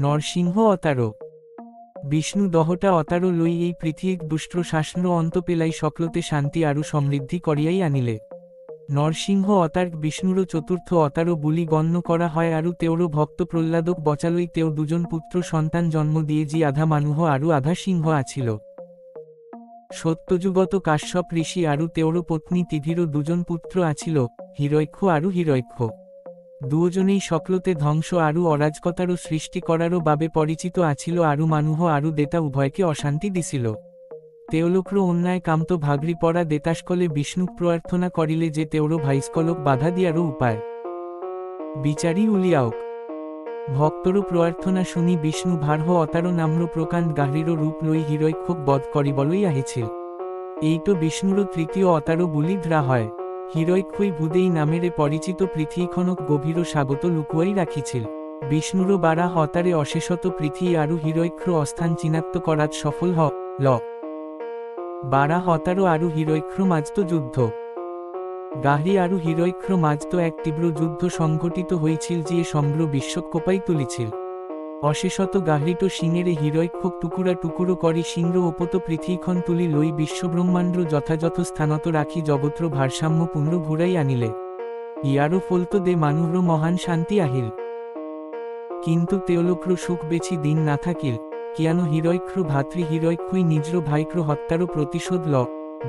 নরসিংহ অতারো বিষ্ণু দহটা অতারো লই এই পৃথিবীক দুষ্ট্র শাসন অন্ত পেলাই সকলতে শান্তি আরু সমৃদ্ধি করিয়াই আনিলে। নরসিংহ অতার্ক বিষ্ণুর চতুর্থ অতারো বুলি গণ্য করা হয় আরু তেওর ভক্ত প্রহ্লাদক বচালই তেও দুজন পুত্র সন্তান জন্ম দিয়ে জি আধা মানুহ আরু আধা সিংহ আছিল। সত্যযুগত কাশ্যপ ঋষি আরু তেওর পত্নী তিধিরও দুজন পুত্র আছিল, হিরণ্যক্ষ আরু হিরণ্যক্ষ। দুজনেই সকলতে ধ্বংস আরু অরাজকতারও সৃষ্টি করারও বাবে পরিচিত আছিল আরু মানুহ আরু দেতা উভয়কে অশান্তি দিছিল। তেওলোক্র অন্যায় কামত ভাগরি পড়া দেতাসকলে বিষ্ণু প্রার্থনা করিলে যে তেওর ভাইস্কলক বাধা দিয়ারও উপায় বিচারি উলিয়াওক। ভক্তর প্রার্থনা শুনি বিষ্ণু ভারহ অতার নাম্র প্রকাণ্ড গাহ্রীর রূপ লই হিরণ্যক বধ করিবলই আহিছিল। এইটো বিষ্ণুর তৃতীয় অতারো বুলি ধরা হয়। হিরণ্যকই ভূদেই নামেরে পরিচিত পৃথিবীখনক গভীর স্বাগত লুকুয়াই রাখিছিল। বিষ্ণুর বারাহ অতারে অশেষত পৃথিবী আরু হিরণ্যক্র অস্থান চিনাক্ত করাত সফল ল। বারাহ অতারো আরু হিরণ্যক্র মাঝত যুদ্ধ। গাহ্রী আরু হিরণ্যক্র মাঝত এক তীব্র যুদ্ধ সংঘটিত হয়েছিল যে সমগ্র বিশ্বক কোপাই তুলিছিল। অশেষত গাহ্রীটো সিংহেরে হিরণ্যক টুকুরা টুকুরো করি সিংহ ওপত পৃথিবীখন তুলি লই বিশ্বব্রহ্মাণ্ড যথাযথ স্থানত রাখি জগত্র ভারসাম্য পুনঃ ঘুরাই আনিলে। ইয়ারও ফলত দে মানুহর মহান শান্তি আহিল। কিন্তু তেওলোক্র সুখ বেছি দিন না থাকিল, কিয়ানো হিরণ্যক্র ভাতৃ হিরণ্যকই নিজর ভাইক্র হত্যারও প্রতিশোধ ল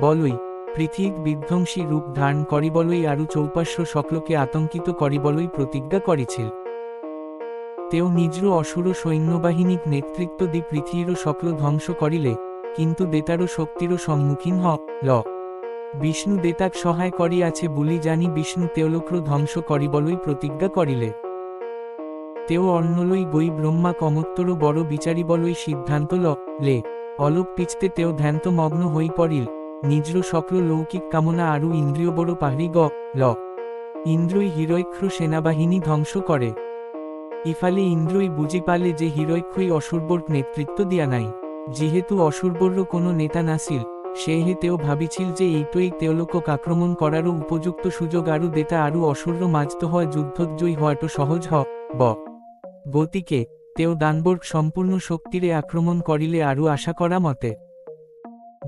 বলই পৃথিবীক বিধ্বংসী রূপ ধারণ করিবলই আরু চৌপাশ্য সকলকে আতঙ্কিত করিবলই প্রতিজ্ঞা করিছিল। তেও নিজর অসুর সৈন্যবাহিনীক নেতৃত্ব দি পৃথিবীর সকল ধ্বংস করিলে, কিন্তু দেতারও শক্তিরও সম্মুখীন ল। বিষ্ণু দেতাক সহায় করিয়াছে বুলি জানি বিষ্ণু তেওলোক্র ধ্বংস করিবলই প্রতিজ্ঞা করিলে। তেও অন্নলই গই ব্রহ্মা কমত্তর বড় বিচারিবলই সিদ্ধান্ত লে। অলোক পিছতে তেও ধ্যান্ত মগ্ন হই পড়িল, নিজর সকল লৌকিক কামনা আরু ইন্দ্রিয় বড় পাহরি ল। ইন্দ্রই হিরণ্যক্র সেনাবাহিনী ধ্বংস করে। ইফালে ইন্দ্রই বুঝি পালে যে হিরণ্যকই অসুরবর নেতৃত্ব দিয়া নাই। যেহেতু অসুরবর্র কোনো নেতা নাছিল, সেহে তেও ভাবিছিল যে এইটোই তেওলোকক আক্রমণ করারও উপযুক্ত সুযোগ আরু দেতা আরু অসুর মাঝত হওয়া যুদ্ধজয়ী হওয়াটো সহজ ব। গতিকে তেও দানবর্গ সম্পূর্ণ শক্তিরে আক্রমণ করিলে আরু আশা করা মতে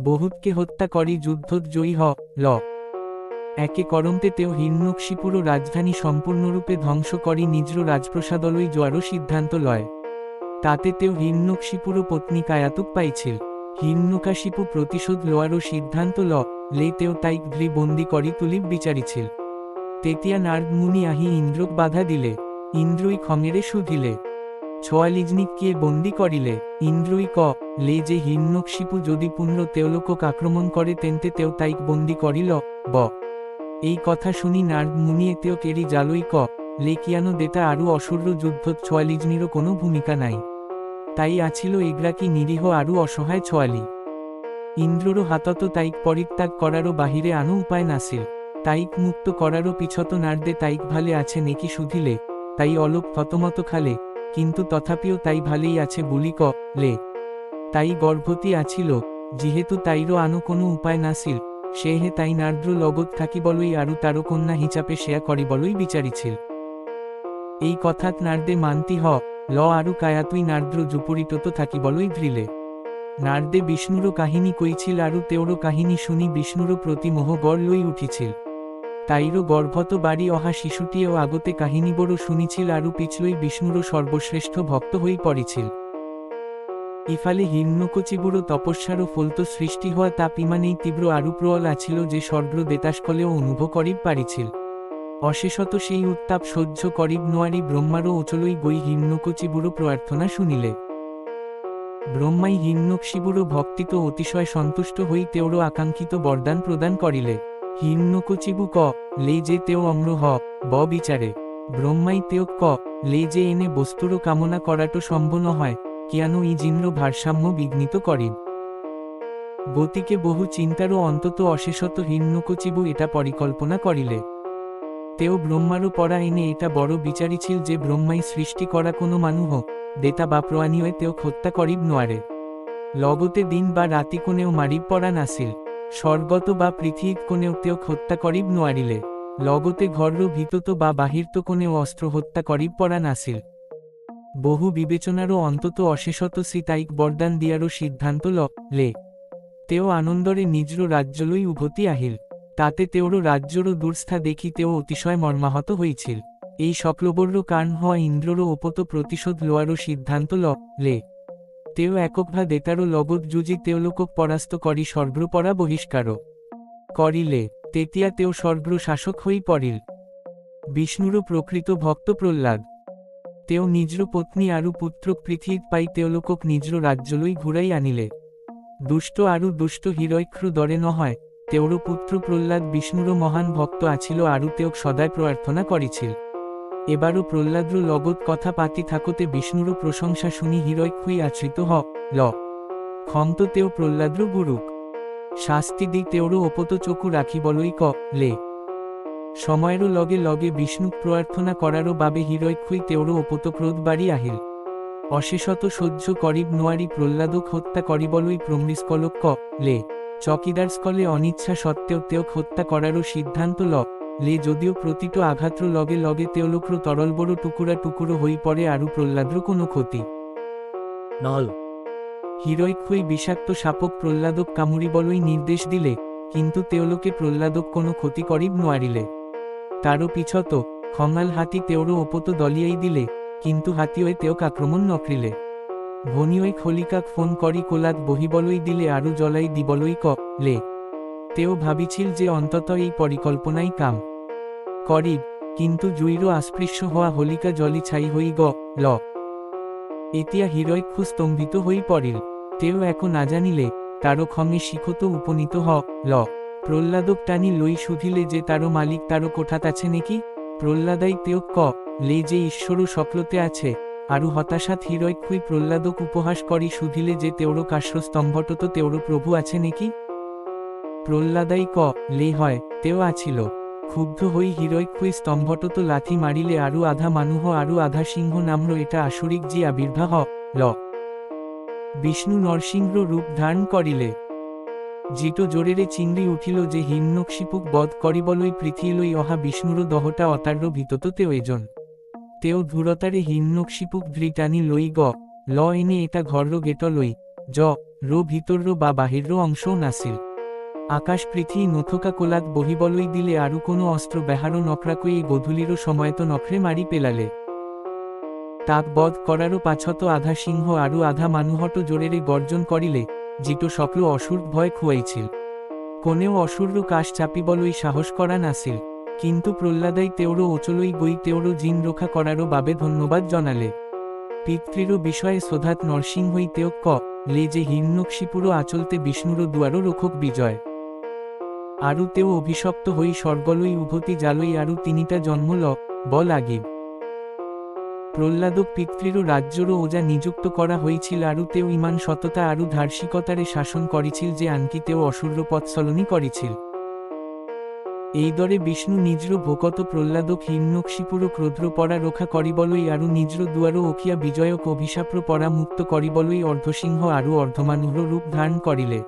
বহুতকে হত্যা করি যুদ্ধজয়ী ল। একে করমতে তেও হিরণ্যকশিপুর রাজধানী সম্পূর্ণরূপে ধ্বংস করি নিজর রাজপ্রসাদলই জোয়ারও সিদ্ধান্ত লয়। তাতে তেও হিরণ্যকশিপুর পত্নী কায়াতুক পাইছিল। হিরণ্যকাশিপু প্রতিশোধ লওয়ারও সিদ্ধান্ত লে তেও তাইক গৃহ বন্দী করি তুলিব বিচারিছিল। তেতিয়া নারদ মুনি আহি ইন্দ্রক বাধা দিলে। ইন্দ্রই খঙেরে শুধিলে। ৪৪ কে বন্দী করিলে। ইন্দ্রই লে যে হিরণ্যকশিপু যদি পুনঃ তেওলোকক আক্রমণ করে তেন্তে তেও তাইক বন্দী করিল ব। এই কথা শুনি নারদ মুনি তেও কেরি জালই লে কিয়ানো দেতা আরু অসুর যুদ্ধত ৪৪ কোনো ভূমিকা নাই। তাই আছিল এগ্রাকি নিরীহ আরু অসহায় ৪৪। ইন্দ্ররও হাতত তাইক পরিত্যাগ করারও বাহিরে আনো উপায় নাছিল। তাইক মুক্ত করারও পিছত নারদে তাইক ভালে আছে নেকি শুধিলে। তাই অলোক থতমত খালে, কিন্তু তথাপিও তাই ভালেই আছে বুলি লে। তাই গর্ভবতী আছিল, যেহেতু তাইরও আনো কোনো উপায় নাছিল, সেহে তাই নারদ্র লগত থাকিবলই আরু তারও কন্যা হিচাপে সেয়া করিবলই বিচারিছিল। এই কথাত নারদে মান্তি ল আরু কায়াতুই নারদ্র জুপরিতত থাকিবলই ধরিলে। নারদে বিষ্ণুরও কাহিনী কইছিল আরু তেওরও কাহিনী শুনি বিষ্ণুরও প্রতি মোহ গড় লই উঠিছিল। তাইরও গর্ভত বাড়ি অহা শিশুটিও আগতে কাহিনী বড় শুনিছিল আরু পিছলই বিষ্ণুরও সর্বশ্রেষ্ঠ ভক্ত হই পড়িছিল। ইফালে হিরণ্যকশিপুরও তপস্যারও ফলত সৃষ্টি হওয়া তাপ ইমানেই তীব্র আরু প্রবল আছিল যে স্বর্গ দেতাসকলেও অনুভব করিব পারিছিল। অশেষত সেই উত্তাপ সহ্য করিব নোয়ারি ব্রহ্মারও ওচলই গই হিরণ্যকশিপুরও প্রার্থনা শুনিলে। ব্রহ্মাই হিরণ্যকশিপুরও ভক্তিত অতিশয় সন্তুষ্ট হই তেওরও আকাঙ্ক্ষিত বরদান প্রদান করিলে। হিরণ্যকশিপু লে যে তেও অম্র ব বিচারে। ব্রহ্মাই তেও লে যে এনে বস্তুরও কামনা করাটো সম্ভব হয়, কিয়ানো ই জিন্দ্র ভারসাম্য বিঘ্নিত করিব। গতিকে বহু চিন্তারও অন্তত অশেষত হিরণ্যকশিপু এটা পরিকল্পনা করিলে। তেও ব্রহ্মারও পরা এনে এটা বড় বিচারিছিল যে ব্রহ্মাই সৃষ্টি করা কোনো মানুহ দেতা বা প্রাণীয় তেও হত্যা করিব নোয়ারে। লগতে দিন বা রাতি কোনেও মারিব পড়া নাছিল। স্বর্গত বা পৃথিবীত কোনেও তেও হত্যা করিব নোয়ারিলে। লগতে ঘরর ভিতত বা বাহিরত কোনেও অস্ত্র হত্যা করিব পড়া নাছিল। বহু বিবেচনারও অন্তত অশেষত শ্রী তাইক বরদান দিয়ারও সিদ্ধান্ত লে তেও আনন্দরে নিজর রাজ্যলই উভতি আহিল। তাতে তেওরও রাজ্যরও দুর্স্থা দেখি তেও অতিশয় মর্মাহত হইছিল। এই শক্লবর্র কান হওয়া ইন্দ্ররও ওপত প্রতিশোধ লোয়ারও সিদ্ধান্ত লে তেও এককভা দেতারও লগত যুজি তেওলোকক পরাস্ত করি স্বর্গ্র পরা বহিষ্কার করিলে তেতিয়া তেও স্বর্গ্র শাসক হই পড়িল। বিষ্ণুরও প্রকৃত ভক্ত প্রহ্লাদ তেও নিজর পত্নী আরু পুত্রক পৃথিবী পাই তেওলোকক নিজর রাজ্যলই ঘুরাই আনিলে। দুষ্ট আরু দুষ্ট হিরয়ক্ষু দরে নহয় তেওরও পুত্র প্রহ্লাদ বিষ্ণুরও মহান ভক্ত আছিল আরু তেওক সদায় প্রার্থনা করিছিল। এবারও প্রহ্লাদ্র লগত কথা পাতি থাকতে বিষ্ণুরও প্রশংসা শুনি হিরয়ক্ষুই আশ্রিত ল ক্ষন্ত তেও প্রহ্লাদ্র গুরুক শাস্তি দি তেওরও ওপত চকু রাখি বলই লে সময়েরও লগে লগে বিষ্ণু প্রার্থনা করারও বাবে হিরয়ক্ষুই তেওরও ওপত ক্রোধ বাড়ি আহিল। অশেষত সহ্য করিব নোয়ারি প্রহ্লাদক হত্যা করিবলই প্রমৃস্কলক লে চকিদার স্কলে অনিচ্ছা সত্ত্বেও তেওক হত্যা করারও সিদ্ধান্ত লে যদিও প্রতিটো আঘাত্র লগে লগে তেওলোক্র তরলবড় টুকুরা টুকুরো হই পড়ে আরু প্রহ্লাদ্র কোনো ক্ষতি নল। হিরয়ক্ষুই বিষাক্ত সাপক প্রহ্লাদক কামুরিবলই নির্দেশ দিলে কিন্তু তেওলোকে প্রহ্লাদক কোনো ক্ষতি করিব নোয়ারিলে। তারও পিছত খঙাল হাতি তেওরও ওপত দলিয়াই দিলে কিন্তু হাতিওয়ে তেওক আক্রমণ নকরিলে। ভনিওয়ে খলিকাক ফোন করি কোলাত বহিবলই দিলে আরু জলাই দিবলই লে তেও ভাবিছিল যে অন্তত এই পরিকল্পনাই কাম করিব কিন্তু জুইরও আস্পৃশ্য হওয়া হলিকা জলি ছাই হই ল এতিয়া হিরয়ক্ষু স্তম্ভিত হই পড়িল। তেও এখন না জানিলে তারও খঙে শিখত উপনীত ল প্রহ্লাদক টানি লই শুধিলে যে তারও মালিক তারও কোঠাত আছে নাকি। প্রহ্লাদাই তেওক লে যে ঈশ্বরও সকলতে আছে আরু হতাশাত হিরয়ক্ষুই প্রহ্লাদক উপহাস করি শুধিলে যে তেওরও কাশ্রস্তম্ভটত তেওরও প্রভু আছে নাকি। প্রহ্লাদাই লে হয় তেও আছিল। ক্ষুব্ধ হই হিরয়ক্ষুই স্তম্ভটত লাথি মারিলে আরু আধা মানুহ আরু আধা সিংহ নাম্র এটা আসুরিক জি আবির্ভাব ল বিষ্ণু নরসিংহ রূপ ধারণ করিলে। জিটো জোরেরে চিংড়ি উঠিল যে হিরণ্যকশিপুক বধ করিবলই পৃথিলই অহা বিষ্ণুর দহটা অতার্য ভিতত তেও এজন তেও ধূরতারে হিরণ্যকশিপুক ধৃটানি লই ল এনে এটা ঘর্র গেট লই রো ভিতর্র বা বাহির্র অংশও নাসিল। আকাশ পৃথিবী নথকা কোলাত বহিবলই দিলে আরু কোনো অস্ত্র বেহারও নকরাকই এই গধূলিরও সময়ত নখরে মারি পেলালে। তাক বধ করারও পাছত আধা সিংহ আরু আধা মানুহট জোরেরে গর্জন করিলে জিটো সকল অসুর ভয় খুয়াইছিল। কোনেও অসুরর কাশ চাপিবলই সাহস করা নাসিল কিন্তু প্রহ্লাদাই তেওরও ওচলই গই তেওরও জিন রক্ষা করারও বাবে ধন্যবাদ জনালে। পিতৃরও বিষয়ে শ্রোধাত নরসিংহই তেওক লে যে হিরণ্যকশিপুরও আচলতে বিষ্ণুরও দুয়ারও রক্ষক বিজয় আরু তেও অভিশপ্ত হই স্বর্গলই উভতি জালই আরু তিনিটা জন্ম লাগিব। প্রহ্লাদক পিতৃরও রাজ্যরও ওজা নিযুক্ত করা হয়েছিল আরু তেও ইমান সততা আরু ধার্ষিকতারে শাসন করিছিল যে আনকি তেও অসুর্য পথসলনি করিছিল। এই দরে বিষ্ণু নিজর ভোকত প্রহ্লাদক হিরণ্যকশিপুর ক্রোধ্র পরা রক্ষা করিবলই আরু নিজর দুয়ারও অখিয়া বিজয়ক অভিশাপ্র পরা মুক্ত করিবলই অর্ধসিংহ আরু অর্ধমানুহ রূপ ধারণ করিলে।